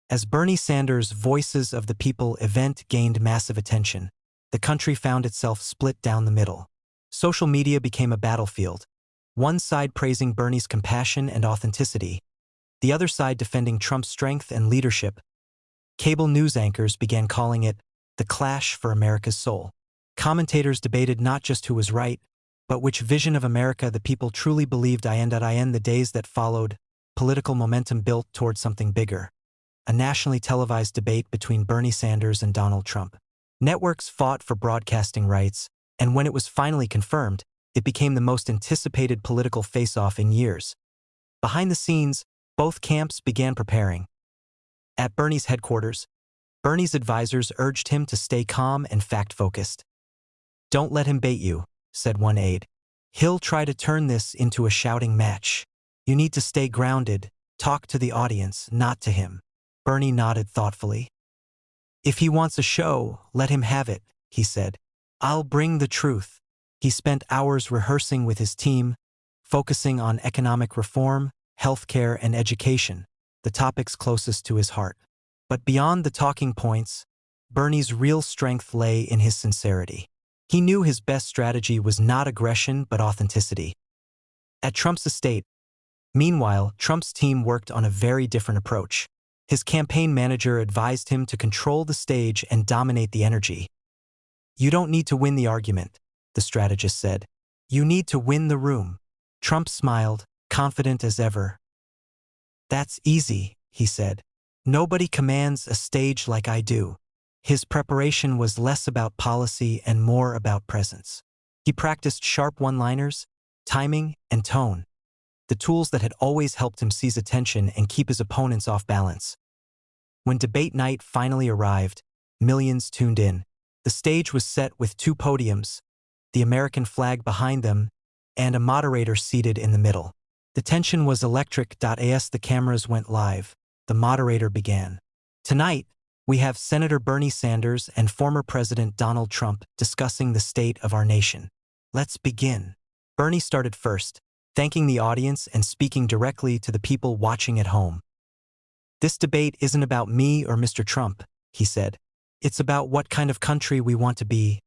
As Bernie Sanders' Voices of the People event gained massive attention, the country found itself split down the middle. Social media became a battlefield, one side praising Bernie's compassion and authenticity, the other side defending Trump's strength and leadership. Cable news anchors began calling it the clash for America's soul. Commentators debated not just who was right, but which vision of America the people truly believed in. The days that followed, political momentum built toward something bigger. A nationally televised debate between Bernie Sanders and Donald Trump. Networks fought for broadcasting rights, and when it was finally confirmed, it became the most anticipated political face-off in years. Behind the scenes, both camps began preparing. At Bernie's headquarters, Bernie's advisors urged him to stay calm and fact-focused. "Don't let him bait you," said one aide. "He'll try to turn this into a shouting match. You need to stay grounded, talk to the audience, not to him." Bernie nodded thoughtfully. "If he wants a show, let him have it," he said. "I'll bring the truth." He spent hours rehearsing with his team, focusing on economic reform, healthcare, and education, the topics closest to his heart. But beyond the talking points, Bernie's real strength lay in his sincerity. He knew his best strategy was not aggression but authenticity. At Trump's estate, meanwhile, Trump's team worked on a very different approach. His campaign manager advised him to control the stage and dominate the energy. "You don't need to win the argument," the strategist said. "You need to win the room." Trump smiled, confident as ever. "That's easy," he said. "Nobody commands a stage like I do." His preparation was less about policy and more about presence. He practiced sharp one-liners, timing, and tone, the tools that had always helped him seize attention and keep his opponents off balance. When debate night finally arrived, millions tuned in. The stage was set with two podiums, the American flag behind them, and a moderator seated in the middle. The tension was electric. As the cameras went live, the moderator began. "Tonight, we have Senator Bernie Sanders and former President Donald Trump discussing the state of our nation. Let's begin." Bernie started first, thanking the audience and speaking directly to the people watching at home. "This debate isn't about me or Mr. Trump," he said. "It's about what kind of country we want to be.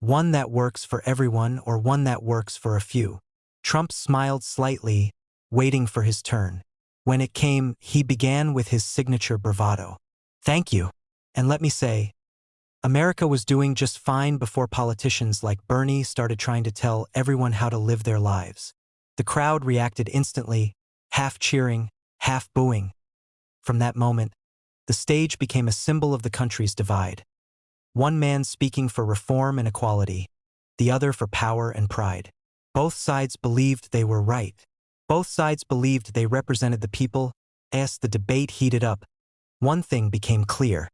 One that works for everyone or one that works for a few." Trump smiled slightly, waiting for his turn. When it came, he began with his signature bravado. "Thank you. And let me say, America was doing just fine before politicians like Bernie started trying to tell everyone how to live their lives." The crowd reacted instantly, half cheering, half booing. From that moment, the stage became a symbol of the country's divide. One man speaking for reform and equality, the other for power and pride. Both sides believed they were right. Both sides believed they represented the people. As the debate heated up, one thing became clear.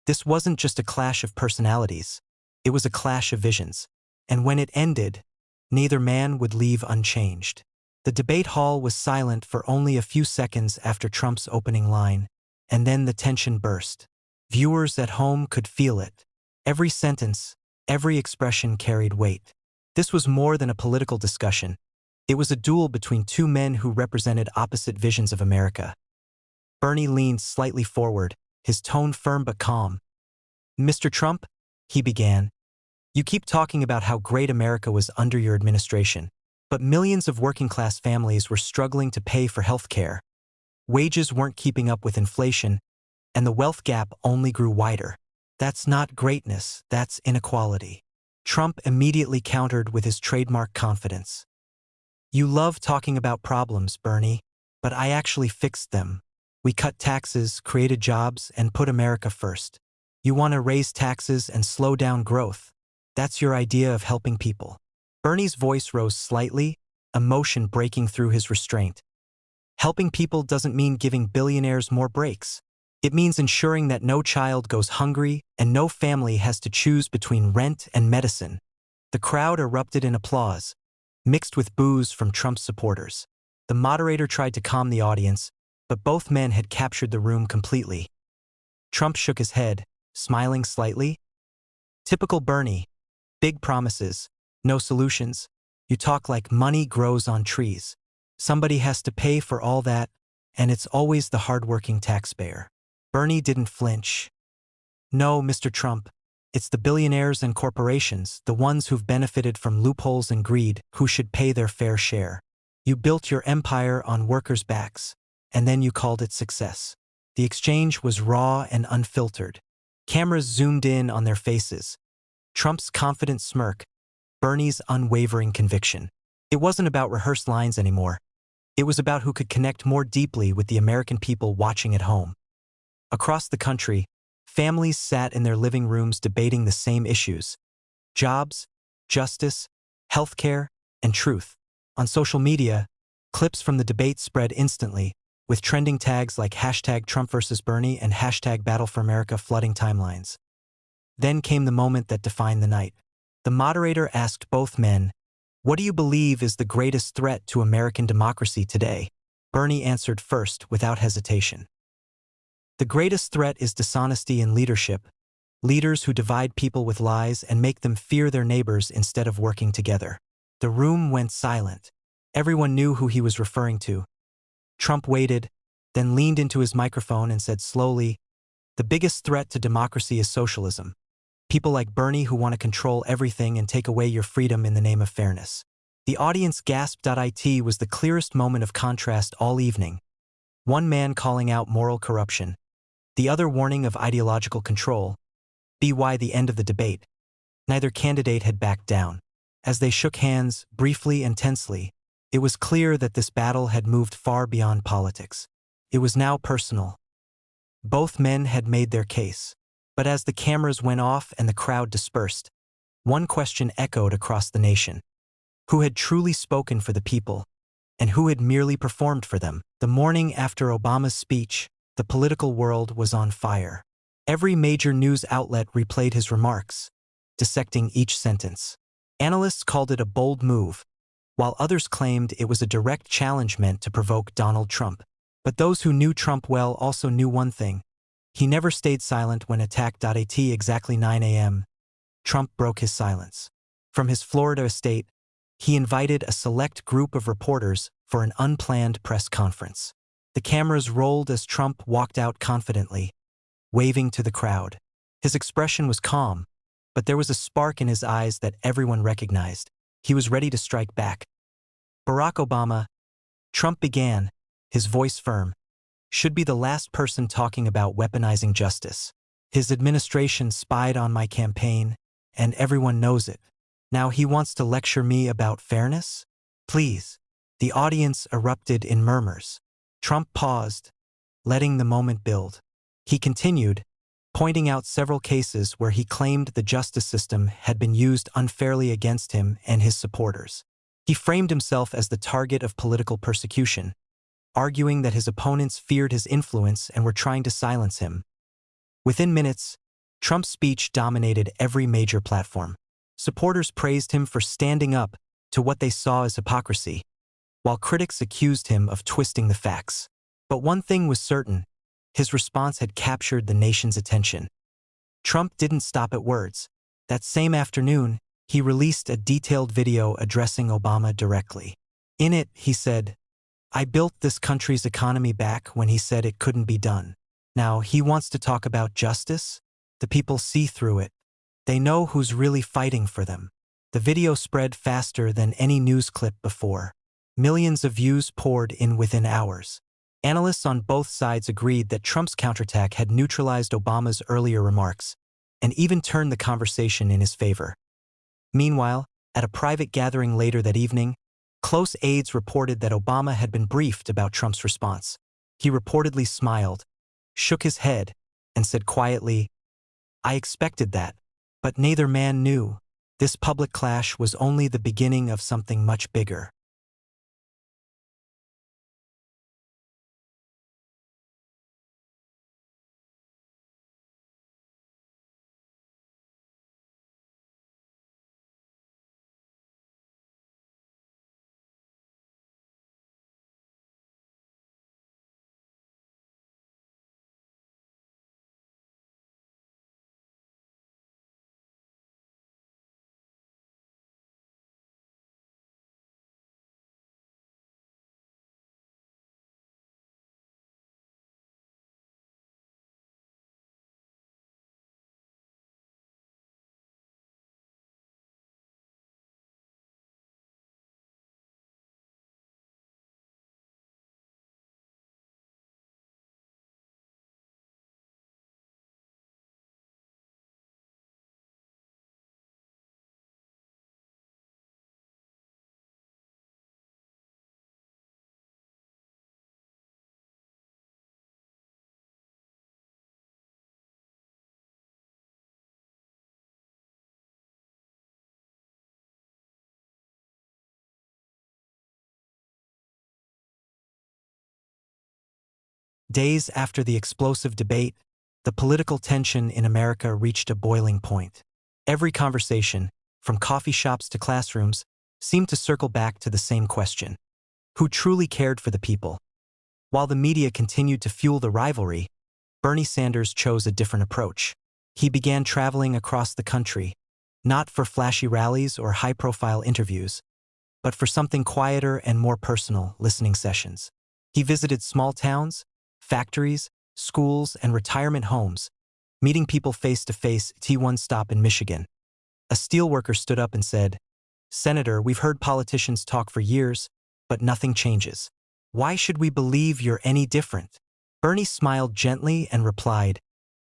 This wasn't just a clash of personalities. It was a clash of visions. And when it ended, neither man would leave unchanged. The debate hall was silent for only a few seconds after Trump's opening line, and then the tension burst. Viewers at home could feel it. Every sentence, every expression carried weight. This was more than a political discussion. It was a duel between two men who represented opposite visions of America. Bernie leaned slightly forward, his tone firm but calm. "Mr. Trump," he began, "you keep talking about how great America was under your administration, but millions of working-class families were struggling to pay for health care. Wages weren't keeping up with inflation, and the wealth gap only grew wider. That's not greatness, that's inequality." Trump immediately countered with his trademark confidence. "You love talking about problems, Bernie, but I actually fixed them. We cut taxes, created jobs, and put America first. You want to raise taxes and slow down growth. That's your idea of helping people." Bernie's voice rose slightly, emotion breaking through his restraint. "Helping people doesn't mean giving billionaires more breaks. It means ensuring that no child goes hungry and no family has to choose between rent and medicine." The crowd erupted in applause, mixed with boos from Trump's supporters. The moderator tried to calm the audience, but both men had captured the room completely. Trump shook his head, smiling slightly. "Typical Bernie. Big promises, no solutions. You talk like money grows on trees. Somebody has to pay for all that, and it's always the hardworking taxpayer." Bernie didn't flinch. No, Mr. Trump. It's the billionaires and corporations, the ones who've benefited from loopholes and greed, who should pay their fair share. You built your empire on workers' backs, and then you called it success. The exchange was raw and unfiltered. Cameras zoomed in on their faces. Trump's confident smirk, Bernie's unwavering conviction. It wasn't about rehearsed lines anymore. It was about who could connect more deeply with the American people watching at home. Across the country, families sat in their living rooms debating the same issues: jobs, justice, healthcare, and truth. On social media, clips from the debate spread instantly, with trending tags like #Trump versus Bernie and #Battle for America flooding timelines. Then came the moment that defined the night. The moderator asked both men, "What do you believe is the greatest threat to American democracy today?" Bernie answered first, without hesitation. "The greatest threat is dishonesty in leadership, leaders who divide people with lies and make them fear their neighbors instead of working together." The room went silent. Everyone knew who he was referring to. Trump waited, then leaned into his microphone and said slowly, "The biggest threat to democracy is socialism. People like Bernie who want to control everything and take away your freedom in the name of fairness." The audience gasped. It was the clearest moment of contrast all evening. One man calling out moral corruption, the other warning of ideological control. By the end of the debate, neither candidate had backed down. As they shook hands, briefly and tensely, it was clear that this battle had moved far beyond politics. It was now personal. Both men had made their case. But as the cameras went off and the crowd dispersed, one question echoed across the nation. Who had truly spoken for the people, and who had merely performed for them? The morning after Obama's speech, the political world was on fire. Every major news outlet replayed his remarks, dissecting each sentence. Analysts called it a bold move, while others claimed it was a direct challenge meant to provoke Donald Trump. But those who knew Trump well also knew one thing. He never stayed silent when attacked. At exactly 9 a.m., Trump broke his silence. From his Florida estate, he invited a select group of reporters for an unplanned press conference. The cameras rolled as Trump walked out confidently, waving to the crowd. His expression was calm, but there was a spark in his eyes that everyone recognized. He was ready to strike back. "Barack Obama," Trump began, his voice firm, "should be the last person talking about weaponizing justice. His administration spied on my campaign, and everyone knows it. Now he wants to lecture me about fairness? Please." The audience erupted in murmurs. Trump paused, letting the moment build. He continued, pointing out several cases where he claimed the justice system had been used unfairly against him and his supporters. He framed himself as the target of political persecution, arguing that his opponents feared his influence and were trying to silence him. Within minutes, Trump's speech dominated every major platform. Supporters praised him for standing up to what they saw as hypocrisy, while critics accused him of twisting the facts. But one thing was certain: his response had captured the nation's attention. Trump didn't stop at words. That same afternoon, he released a detailed video addressing Obama directly. In it, he said, "I built this country's economy back when he said it couldn't be done. Now he wants to talk about justice? The people see through it. They know who's really fighting for them." The video spread faster than any news clip before. Millions of views poured in within hours. Analysts on both sides agreed that Trump's counterattack had neutralized Obama's earlier remarks, and even turned the conversation in his favor. Meanwhile, at a private gathering later that evening, close aides reported that Obama had been briefed about Trump's response. He reportedly smiled, shook his head, and said quietly, "I expected that, but neither man knew. This public clash was only the beginning of something much bigger." Days after the explosive debate, the political tension in America reached a boiling point. Every conversation, from coffee shops to classrooms, seemed to circle back to the same question: who truly cared for the people? While the media continued to fuel the rivalry, Bernie Sanders chose a different approach. He began traveling across the country, not for flashy rallies or high-profile interviews, but for something quieter and more personal: listening sessions. He visited small towns, factories, schools, and retirement homes, meeting people face-to-face. At one stop in Michigan, a steelworker stood up and said, "Senator, we've heard politicians talk for years, but nothing changes. Why should we believe you're any different?" Bernie smiled gently and replied,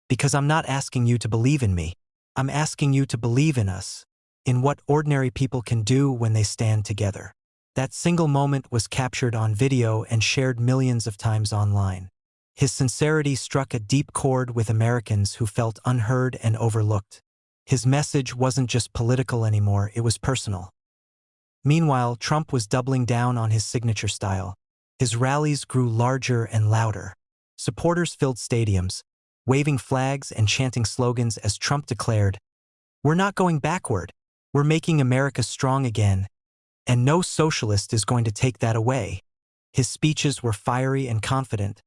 "Because I'm not asking you to believe in me. I'm asking you to believe in us, in what ordinary people can do when they stand together." That single moment was captured on video and shared millions of times online. His sincerity struck a deep chord with Americans who felt unheard and overlooked. His message wasn't just political anymore, it was personal. Meanwhile, Trump was doubling down on his signature style. His rallies grew larger and louder. Supporters filled stadiums, waving flags and chanting slogans as Trump declared, "We're not going backward. We're making America strong again, and no socialist is going to take that away." His speeches were fiery and confident,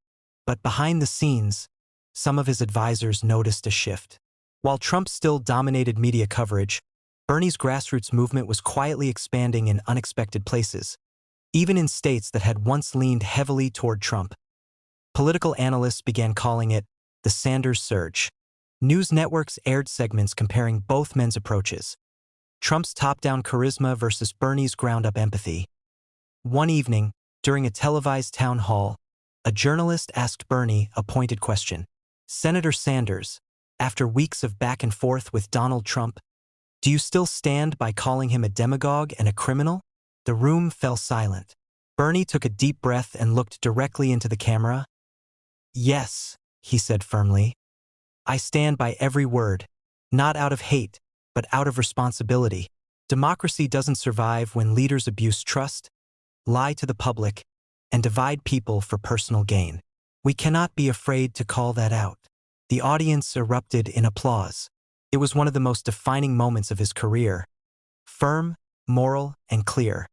but behind the scenes, some of his advisors noticed a shift. While Trump still dominated media coverage, Bernie's grassroots movement was quietly expanding in unexpected places, even in states that had once leaned heavily toward Trump. Political analysts began calling it the Sanders Surge. News networks aired segments comparing both men's approaches: Trump's top-down charisma versus Bernie's ground-up empathy. One evening, during a televised town hall, a journalist asked Bernie a pointed question: "Senator Sanders, after weeks of back and forth with Donald Trump, do you still stand by calling him a demagogue and a criminal?" The room fell silent. Bernie took a deep breath and looked directly into the camera. "Yes," he said firmly. "I stand by every word, not out of hate, but out of responsibility. Democracy doesn't survive when leaders abuse trust, lie to the public, and divide people for personal gain. We cannot be afraid to call that out." The audience erupted in applause. It was one of the most defining moments of his career: firm, moral, and clear.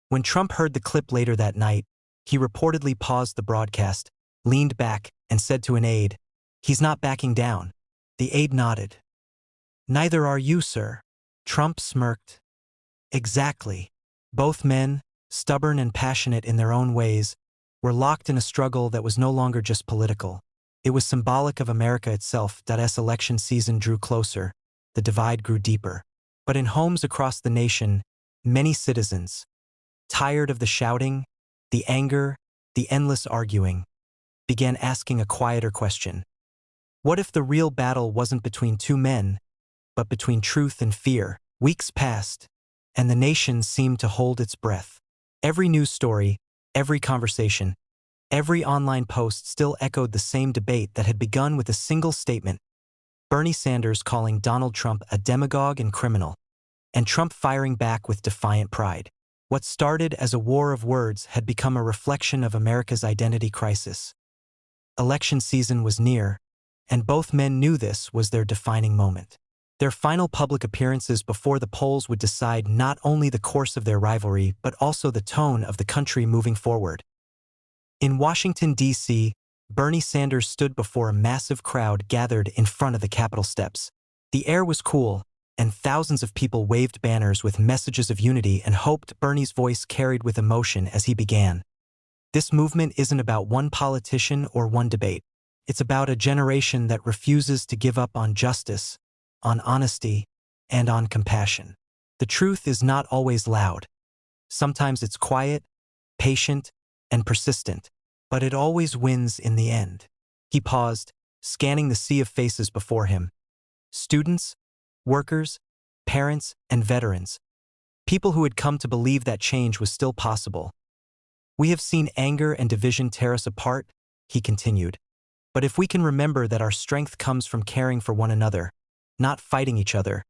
When Trump heard the clip later that night, he reportedly paused the broadcast, leaned back, and said to an aide, "He's not backing down." The aide nodded. "Neither are you, sir." Trump smirked. Exactly. Both men, stubborn and passionate in their own ways, were locked in a struggle that was no longer just political. It was symbolic of America itself. As election season drew closer, the divide grew deeper. But in homes across the nation, many citizens, tired of the shouting, the anger, the endless arguing, began asking a quieter question: what if the real battle wasn't between two men, but between truth and fear? Weeks passed, and the nation seemed to hold its breath. Every news story, every conversation, every online post still echoed the same debate that had begun with a single statement: Bernie Sanders calling Donald Trump a demagogue and criminal, and Trump firing back with defiant pride. What started as a war of words had become a reflection of America's identity crisis. Election season was near, and both men knew this was their defining moment. Their final public appearances before the polls would decide not only the course of their rivalry but also the tone of the country moving forward. In Washington, D.C., Bernie Sanders stood before a massive crowd gathered in front of the Capitol steps. The air was cool, and thousands of people waved banners with messages of unity and hoped. Bernie's voice carried with emotion as he began. This movement isn't about one politician or one debate. It's about a generation that refuses to give up on justice, on honesty, and on compassion. The truth is not always loud. Sometimes it's quiet, patient, and persistent, but it always wins in the end. He paused, scanning the sea of faces before him. Students, workers, parents, and veterans. People who had come to believe that change was still possible. "We have seen anger and division tear us apart," he continued. "But if we can remember that our strength comes from caring for one another, not fighting each other,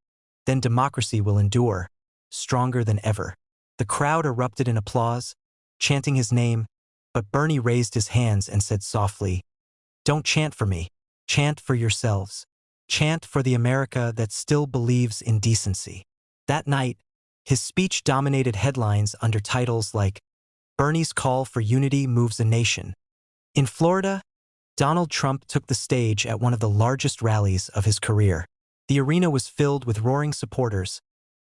then democracy will endure, stronger than ever." The crowd erupted in applause, chanting his name, But Bernie raised his hands and said softly, "Don't chant for me. Chant for yourselves. Chant for the America that still believes in decency." That night, his speech dominated headlines under titles like, "Bernie's Call for Unity Moves a Nation." In Florida, Donald Trump took the stage at one of the largest rallies of his career. The arena was filled with roaring supporters,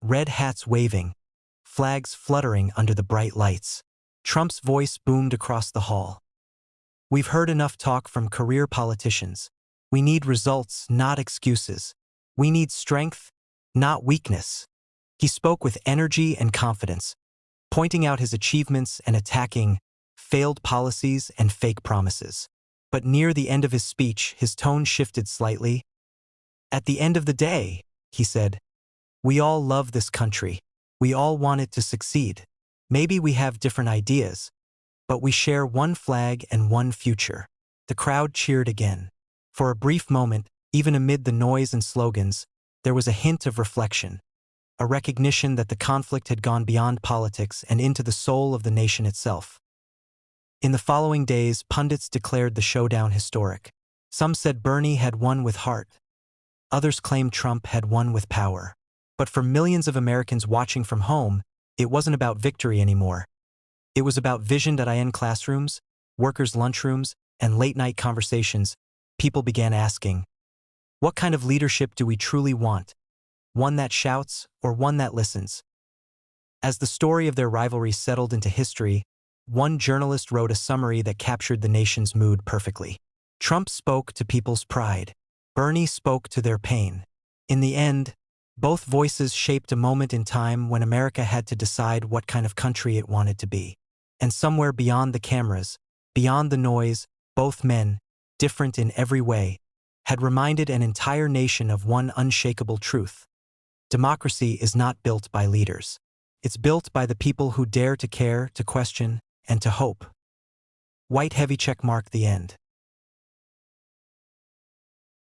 red hats waving, flags fluttering under the bright lights. Trump's voice boomed across the hall. "We've heard enough talk from career politicians. We need results, not excuses. We need strength, not weakness." He spoke with energy and confidence, pointing out his achievements and attacking failed policies and fake promises. But near the end of his speech, his tone shifted slightly. "At the end of the day," he said, "we all love this country. We all want it to succeed. Maybe we have different ideas, but we share one flag and one future." The crowd cheered again. For a brief moment, even amid the noise and slogans, there was a hint of reflection, a recognition that the conflict had gone beyond politics and into the soul of the nation itself. In the following days, pundits declared the showdown historic. Some said Bernie had won with heart. Others claimed Trump had won with power. But for millions of Americans watching from home, it wasn't about victory anymore. It was about vision.in classrooms, workers' lunchrooms, and late-night conversations. People began asking, what kind of leadership do we truly want? One that shouts or one that listens? As the story of their rivalry settled into history, one journalist wrote a summary that captured the nation's mood perfectly. Trump spoke to people's pride. Bernie spoke to their pain. In the end, both voices shaped a moment in time when America had to decide what kind of country it wanted to be. And somewhere beyond the cameras, beyond the noise, both men, different in every way, had reminded an entire nation of one unshakable truth. Democracy is not built by leaders. It's built by the people who dare to care, to question, and to hope. White heavy check mark the end.